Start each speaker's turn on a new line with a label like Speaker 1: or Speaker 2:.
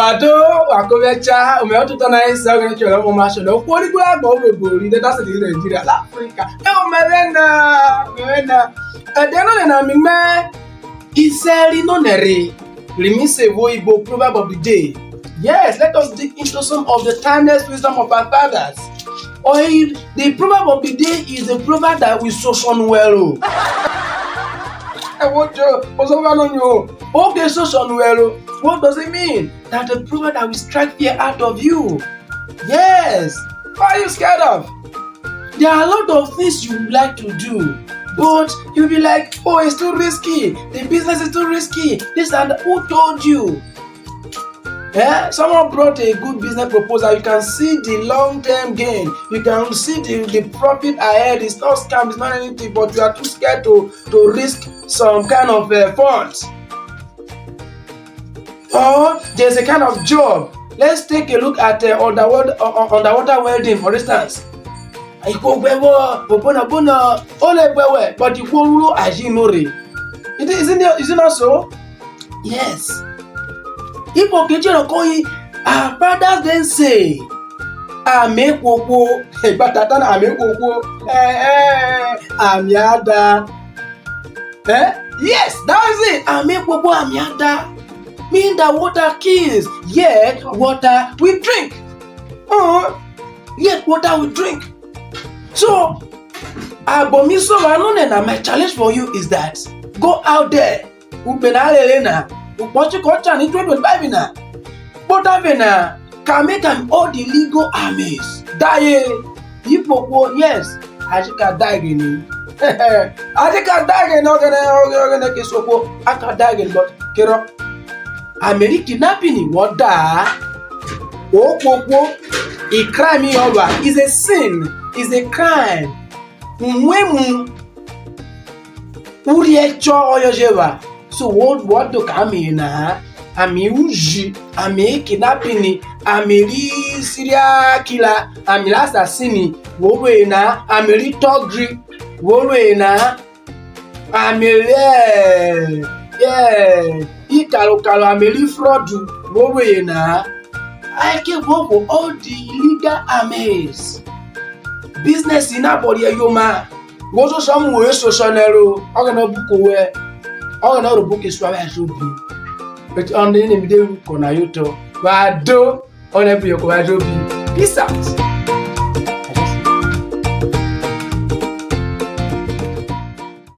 Speaker 1: Wado wakovecha umeotutana isa ugenechora mu mashono kwori gwa gbo de that's the Nigeria Africa mevena adeno na mime iseri no nere limise wo Igbo proverb of the day. Yes, let us dig into some of the timeless wisdom of our fathers. The proverb of the day is the proverb that we so well. Okay, so well. What does it mean? That the proverb that will strike fear out of you. Yes. What are you scared of? There are a lot of things you would like to do, but you'll be like, oh, it's too risky. The business is too risky. This and that. Who told you? Yeah, someone brought a good business proposal. You can see the long-term gain. You can see the profit ahead. It's not scam, it's not anything, but you are too scared to risk some kind of funds. Or there's a kind of job. Let's take a look at underwater welding, for instance. But is it not so? Yes. People get our fathers then say, Amekwopo, Batatan Amekwopo, Amiada. Yes, that is it. Amekwopo Amiada. Mean that water kills, yet water we drink. Yet water we drink. So, my challenge for you is that go out there. What you call Chinese 2025 na? But can make all the legal armies die. People, yes, I can die again. I can die again. But Kero, American kidnapping, what that? Oh, a crime is a sin, is a crime. So what do kami na ami uji ami kidnapping ami serial killer ami assassin wowe na ami thuggery wowe na ami ikalo ami fraud wowe na I can work for all the illegal armies. Business in abodi yoma go so somewhere social nero ogana bukowe. All na book is why I should be. But on the name of the Konayoto, Wado, on every Okowajobi. Peace out.